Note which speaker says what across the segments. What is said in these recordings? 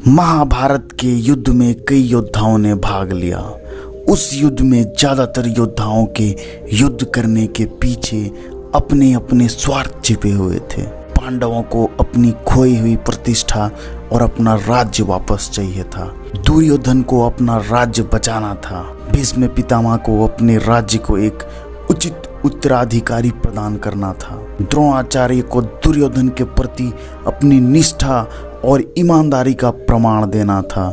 Speaker 1: महाभारत के युद्ध में कई योद्धाओं ने भाग लिया। उस युद्ध में ज्यादातर योद्धाओं के युद्ध करने के पीछे अपने अपने स्वार्थ छिपे हुए थे। पांडवों को अपनी खोई हुई प्रतिष्ठा और अपना राज्य वापस चाहिए था। दुर्योधन को अपना राज्य बचाना था। भीष्म पितामह को अपने राज्य को एक उचित उत्तराधिकारी प्रदान करना था। द्रोणाचार्य को दुर्योधन के प्रति अपनी निष्ठा और ईमानदारी का प्रमाण देना था।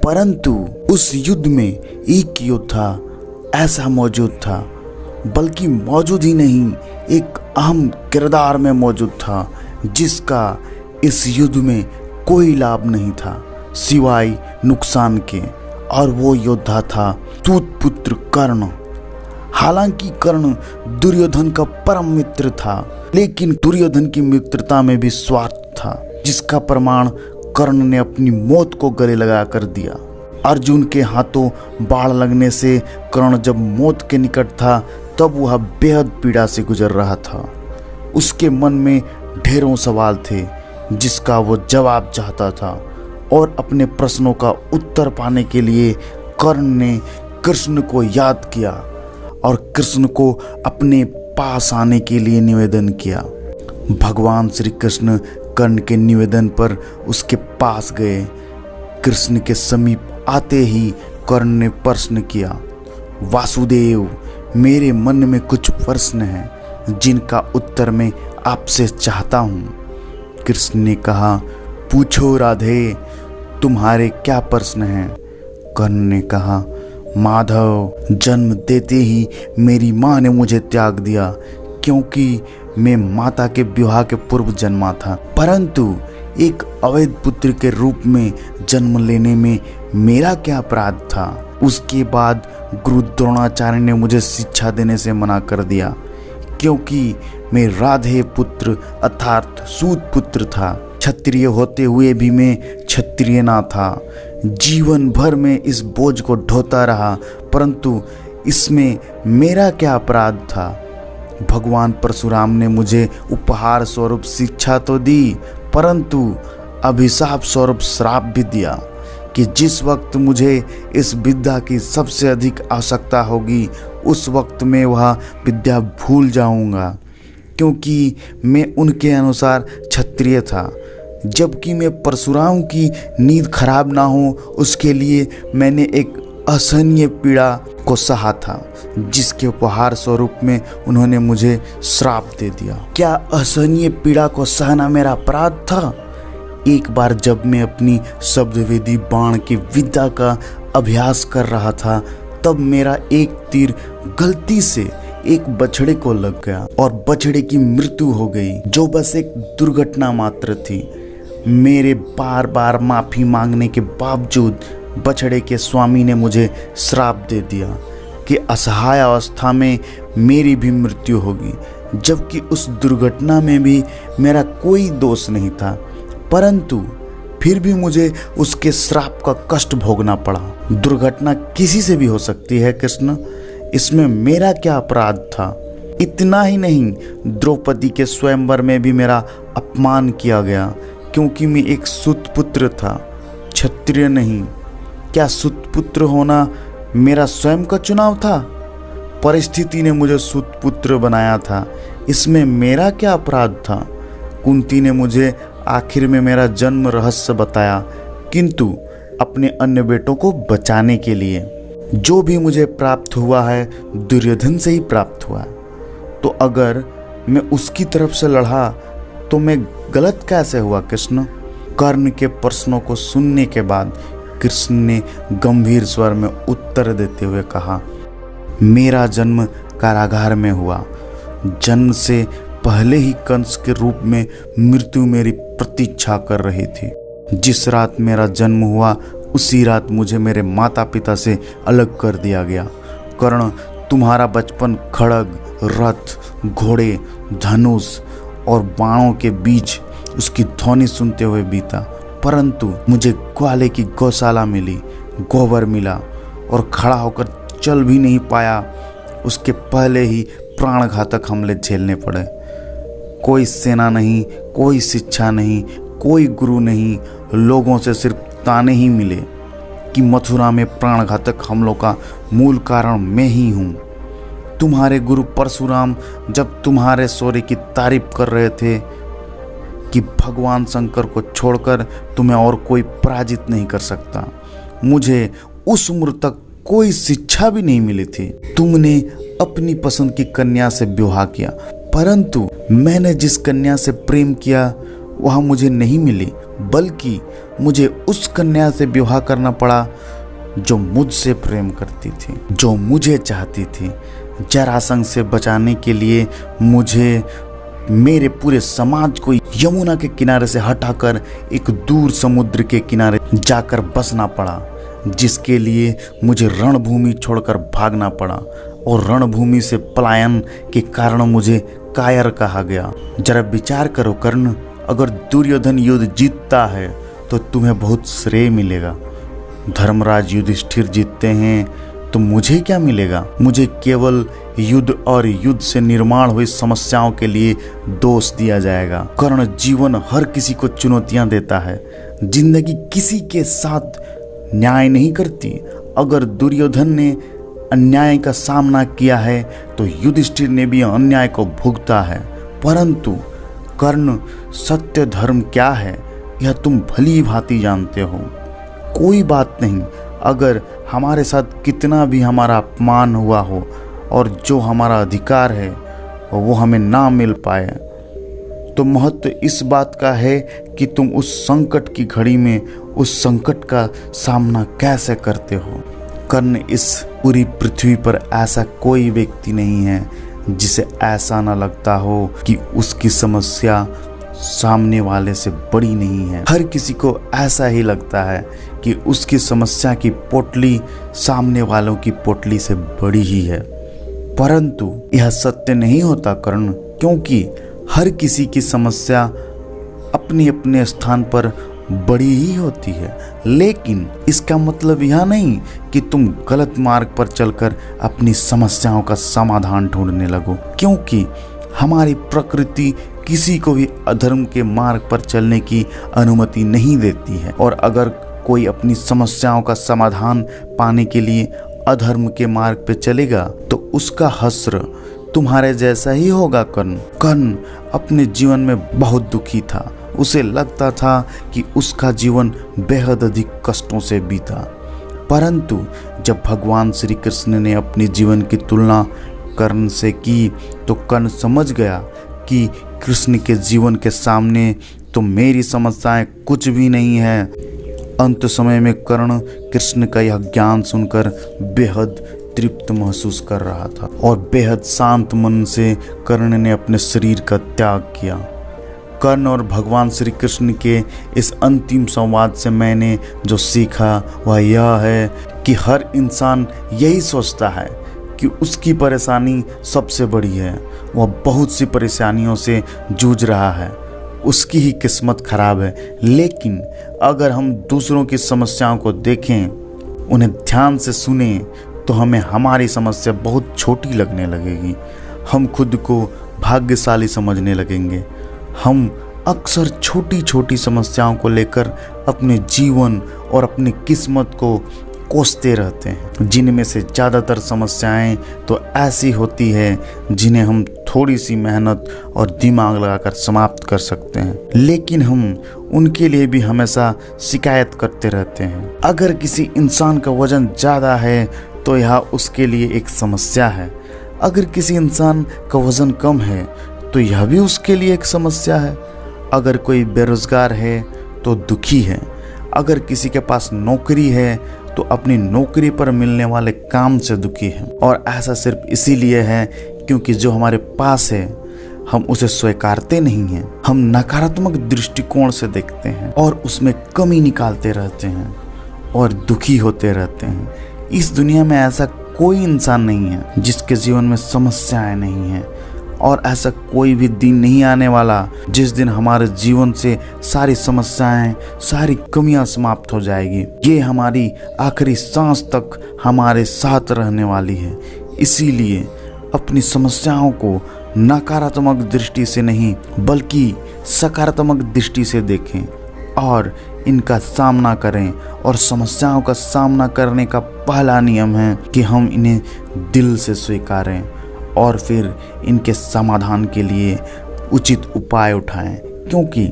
Speaker 1: परंतु उस युद्ध में एक योद्धा ऐसा मौजूद था, बल्कि मौजूद ही नहीं, एक अहम किरदार में मौजूद था, जिसका इस युद्ध में कोई लाभ नहीं था सिवाय नुकसान के। और वो योद्धा था सूत पुत्र कर्ण। हालांकि कर्ण दुर्योधन का परम मित्र था, लेकिन दुर्योधन की मित्रता में भी स्वार्थ था, जिसका प्रमाण कर्ण ने अपनी मौत को गले लगा कर दिया। अर्जुन के हाथों बाण लगने से कर्ण जब मौत के निकट था, तब वह बेहद पीड़ा से गुजर रहा था। उसके मन में ढेरों सवाल थे, जिसका वो जवाब चाहता था, और अपने प्रश्नों का उत्तर पाने के लिए कर्ण ने कृष्ण को याद किया और कृष्ण को अपने पास आने के लिए निवेदन किया। भगवान श्री कृष्ण कर्ण के निवेदन पर उसके पास गए। कृष्ण के समीप आते ही कर्ण ने प्रश्न किया, वासुदेव, मेरे मन में कुछ प्रश्न हैं जिनका उत्तर मैं आपसे चाहता हूँ। कृष्ण ने कहा, पूछो राधे, तुम्हारे क्या प्रश्न हैं? कर्ण ने कहा, माधव, जन्म देते ही मेरी माँ ने मुझे त्याग दिया, क्योंकि मैं माता के विवाह के पूर्व जन्मा था। परंतु एक अवैध पुत्र के रूप में जन्म लेने में मेरा क्या अपराध था? उसके बाद गुरु द्रोणाचार्य ने मुझे शिक्षा देने से मना कर दिया, क्योंकि मैं राधे पुत्र अर्थात सूत पुत्र था। क्षत्रिय होते हुए भी मैं क्षत्रिय ना था। जीवन भर में इस बोझ को ढोता रहा, परंतु इसमें मेरा क्या अपराध था? भगवान परशुराम ने मुझे उपहार स्वरूप शिक्षा तो दी, परंतु अभिशाप स्वरूप श्राप भी दिया कि जिस वक्त मुझे इस विद्या की सबसे अधिक आवश्यकता होगी, उस वक्त मैं वह विद्या भूल जाऊंगा, क्योंकि मैं उनके अनुसार क्षत्रिय था। जबकि मैं परशुराम की नींद खराब ना हो, उसके लिए मैंने एक असहनीय पीड़ा को सहा था, जिसके उपहार स्वरूप में उन्होंने मुझे श्राप दे दिया। क्या असहनीय पीड़ा को सहना मेरा अपराध था? एक बार जब मैं अपनी शब्दवेदी बाण की विद्या का अभ्यास कर रहा था, तब मेरा एक तीर गलती से एक बछड़े को लग गया और बछड़े की मृत्यु हो गई, जो बस एक दुर्घटना मात्र थी। मेरे बार बार माफी मांगने के बावजूद बछड़े के स्वामी ने मुझे श्राप दे दिया कि असहाय अवस्था में मेरी भी मृत्यु होगी, जबकि उस दुर्घटना में भी मेरा कोई दोष नहीं था। परंतु फिर भी मुझे उसके श्राप का कष्ट भोगना पड़ा। दुर्घटना किसी से भी हो सकती है कृष्ण, इसमें मेरा क्या अपराध था? इतना ही नहीं, द्रौपदी के स्वयंवर में भी मेरा अपमान किया गया, क्योंकि मैं एक सूतपुत्र था, क्षत्रिय नहीं। क्या सूतपुत्र होना मेरा स्वयं का चुनाव था? परिस्थिति ने मुझे सूतपुत्र बनाया था, इसमें मेरा क्या अपराध था? कुंती ने मुझे आखिर में मेरा जन्म रहस्य बताया, किंतु अपने अन्य बेटों को बचाने के लिए। जो भी मुझे प्राप्त हुआ है दुर्योधन से ही प्राप्त हुआ। तो अगर मैं उसकी तरफ से लड़ा तो मैं गलत कैसे हुआ कृष्ण? कर्ण के प्रश्नों को सुनने के बाद कृष्ण ने गंभीर स्वर में उत्तर देते हुए कहा, मेरा जन्म कारागार में हुआ। जन्म से पहले ही कंस के रूप में मृत्यु मेरी प्रतीक्षा कर रही थी। जिस रात मेरा जन्म हुआ, उसी रात मुझे मेरे माता पिता से अलग कर दिया गया। कर्ण, तुम्हारा बचपन खड्ग, रथ, घोड़े, धनुष और बाणों के बीच उसकी ध्वनि सुनते हुए बीता। परंतु मुझे ग्वाले की गौशाला मिली, गोबर मिला और खड़ा होकर चल भी नहीं पाया, उसके पहले ही प्राणघातक हमले झेलने पड़े। कोई सेना नहीं, कोई शिक्षा नहीं, कोई गुरु नहीं, लोगों से सिर्फ ताने ही मिले कि मथुरा में प्राणघातक हमलों का मूल कारण मैं ही हूँ। तुम्हारे गुरु परशुराम जब तुम्हारे शौर्य की तारीफ कर रहे थे कि भगवान शंकर को छोड़कर तुम्हें और कोई पराजित नहीं कर सकता, मुझे उस उम्र तक कोई शिक्षा भी नहीं मिली थी। तुमने अपनी पसंद की कन्या से विवाह किया, परंतु मैंने जिस कन्या से प्रेम किया वह मुझे नहीं मिली, बल्कि मुझे उस कन्या से विवाह करना पड़ा जो मुझसे प्रेम करती थी, जो मुझे चाहती थी। जरासंध से बचाने के लिए मुझे मेरे पूरे समाज को यमुना के किनारे से हटाकर एक दूर समुद्र के किनारे जाकर बसना पड़ा, जिसके लिए मुझे रणभूमि छोड़कर भागना पड़ा और रणभूमि से पलायन के कारण मुझे कायर कहा गया। जरा विचार करो कर्ण, अगर दुर्योधन युद्ध जीतता है तो तुम्हें बहुत श्रेय मिलेगा, धर्मराज युधिष्ठिर जीतते हैं तो मुझे क्या मिलेगा? मुझे केवल युद्ध और युद्ध से निर्माण हुई समस्याओं के लिए दोष दिया जाएगा। कर्ण जीवन हर किसी को चुनौतियां देता है, जिंदगी किसी के साथ न्याय नहीं करती। अगर दुर्योधन ने अन्याय का सामना किया है तो युधिष्ठिर ने भी अन्याय को भुगता है, परंतु कर्ण सत्य धर्म क्या है यह तुम भली भांति जानते हो। कोई बात नहीं, अगर हमारे साथ कितना भी हमारा अपमान हुआ हो और जो हमारा अधिकार है वो हमें ना मिल पाए, तो महत्व इस बात का है कि तुम उस संकट की घड़ी में उस संकट का सामना कैसे करते हो। कर्ण, इस पूरी पृथ्वी पर ऐसा कोई व्यक्ति नहीं है जिसे ऐसा ना लगता हो कि उसकी समस्या सामने वाले से बड़ी नहीं है। हर किसी को ऐसा ही लगता है कि उसकी समस्या की पोटली सामने वालों की पोटली से बड़ी ही है, परंतु यह सत्य नहीं होता कर्ण, क्योंकि हर किसी की समस्या अपने अपने स्थान पर बड़ी ही होती है। लेकिन इसका मतलब यह नहीं कि तुम गलत मार्ग पर चलकर अपनी समस्याओं का समाधान ढूंढने लगो, क्योंकि हमारी प्रकृति किसी को भी अधर्म के मार्ग पर चलने की अनुमति नहीं देती है। और अगर कोई अपनी समस्याओं का समाधान पाने के लिए अधर्म के मार्ग पे चलेगा तो उसका हश्र तुम्हारे जैसा ही होगा। कर्ण अपने जीवन में बहुत दुखी था। उसे लगता था कि उसका जीवन बेहद अधिक कष्टों से बीता, परंतु जब भगवान श्री कृष्ण ने अपने जीवन की तुलना कर्ण से की तो कर्ण समझ गया कि कृष्ण के जीवन के सामने तो मेरी समस्याएं कुछ भी नहीं है। अंत समय में कर्ण कृष्ण का यह ज्ञान सुनकर बेहद तृप्त महसूस कर रहा था और बेहद शांत मन से कर्ण ने अपने शरीर का त्याग किया। कर्ण और भगवान श्री कृष्ण के इस अंतिम संवाद से मैंने जो सीखा वह यह है कि हर इंसान यही सोचता है कि उसकी परेशानी सबसे बड़ी है, वह बहुत सी परेशानियों से जूझ रहा है, उसकी ही किस्मत खराब है। लेकिन अगर हम दूसरों की समस्याओं को देखें, उन्हें ध्यान से सुने, तो हमें हमारी समस्या बहुत छोटी लगने लगेगी। हम खुद को भाग्यशाली समझने लगेंगे। हम अक्सर छोटी छोटी समस्याओं को लेकर अपने जीवन और अपनी किस्मत को कोसते रहते हैं, जिनमें से ज़्यादातर समस्याएं तो ऐसी होती है जिन्हें हम थोड़ी सी मेहनत और दिमाग लगाकर समाप्त कर सकते हैं, लेकिन हम उनके लिए भी हमेशा शिकायत करते रहते हैं। अगर किसी इंसान का वजन ज़्यादा है तो यह उसके लिए एक समस्या है, अगर किसी इंसान का वजन कम है तो यह भी उसके लिए एक समस्या है। अगर कोई बेरोजगार है तो दुखी है, अगर किसी के पास नौकरी है तो अपनी नौकरी पर मिलने वाले काम से दुखी है। और ऐसा सिर्फ इसीलिए है क्योंकि जो हमारे पास है हम उसे स्वीकारते नहीं हैं। हम नकारात्मक दृष्टिकोण से देखते हैं और उसमें कमी निकालते रहते हैं और दुखी होते रहते हैं। इस दुनिया में ऐसा कोई इंसान नहीं है जिसके जीवन में समस्याएं नहीं हैं, और ऐसा कोई भी दिन नहीं आने वाला जिस दिन हमारे जीवन से सारी समस्याएं, सारी कमियां समाप्त हो जाएगी। ये हमारी आखिरी सांस तक हमारे साथ रहने वाली है। इसीलिए अपनी समस्याओं को नकारात्मक दृष्टि से नहीं बल्कि सकारात्मक दृष्टि से देखें और इनका सामना करें। और समस्याओं का सामना करने का पहला नियम है कि हम इन्हें दिल से स्वीकारें और फिर इनके समाधान के लिए उचित उपाय उठाएं, क्योंकि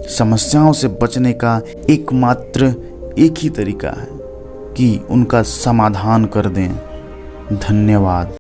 Speaker 1: समस्याओं से बचने का एकमात्र एक ही तरीका है कि उनका समाधान कर दें। धन्यवाद।